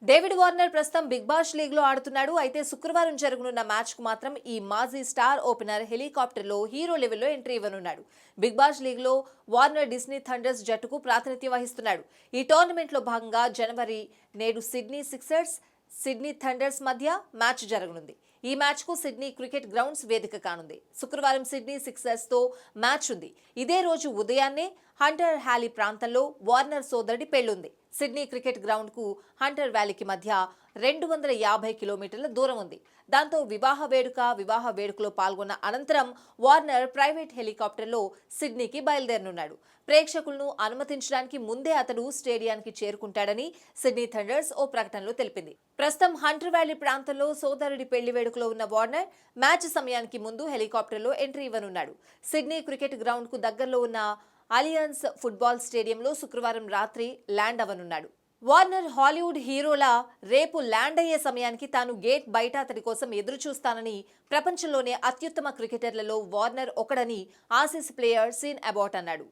David Warner ప్రస్తుతం big Bash League లో ఆడుతున్నాడు. అయితే శుక్రవారం జరగనున్న మ్యాచ్ కు మాత్రం ఈ మాజీ స్టార్ ఓపెనర్ హెలికాప్టర్ లో హీరో లెవెల్లో ఎంట్రీ ఇవ్వనున్నాడు. బిగ్ బాష్ లీగ్ లో వార్నర్ డిస్నీ థండర్స్ జట్టుకు ప్రాతినిధ్యం వహిస్తున్నాడు. ఈ టోర్నమెంట్ లో భాగంగా జనవరి నేడు సిడ్నీ సిక్సర్స్, సిడ్నీ థండర్స్ మధ్య మ్యాచ్ జరగనుంది. ఈ మ్యాచ్ కు సిడ్నీ క్రికెట్ గ్రౌండ్స్ వేదిక కానుంది. శుక్రవారం సిడ్నీ సిక్సర్స్ తో మ్యాచ్ ఉంది. ఇదే రోజు ఉదయాన్నే హంటర్ హ్యాలీ ప్రాంతంలో వార్నర్ సోదరుడి పెళ్లుంది. సిడ్నీ క్రికెట్ గ్రౌండ్ కు హంటర్ వ్యాలీకి మధ్య 250 కిలోమీటర్ల దూరం ఉంది. దాంతో వివాహ వేడుకలో పాల్గొన్న అనంతరం వార్నర్ ప్రైవేట్ హెలికాప్టర్లో సిడ్నీకి బయలుదేరనున్నాడు. ప్రేక్షకులను అనుమతించడానికి ముందే అతడు స్టేడియానికి చేరుకుంటాడని సిడ్నీ థండర్స్ ఓ ప్రకటనలో తెలిపింది. ప్రస్తుతం హంటర్ వ్యాలీ ప్రాంతంలో సోదరుడి పెళ్లి వేడుకలో ఉన్న వార్నర్ మ్యాచ్ సమయానికి ముందు హెలికాప్టర్లో ఎంట్రీ ఇవ్వనున్నాడు. సిడ్నీ క్రికెట్ గ్రౌండ్ కు దగ్గరలో ఉన్న అలియన్స్ ఫుట్బాల్ స్టేడియంలో శుక్రవారం రాత్రి ల్యాండ్ అవ్వనున్నాడు. వార్నర్ హాలీవుడ్ హీరోలా రేపు ల్యాండ్ అయ్యే సమయానికి తాను గేట్ బయట అతడి కోసం ఎదురు చూస్తానని, ప్రపంచంలోనే అత్యుత్తమ క్రికెటర్లలో వార్నర్ ఒకడని ఆసీస్ ప్లేయర్ సీన్ అబాట్ అన్నాడు.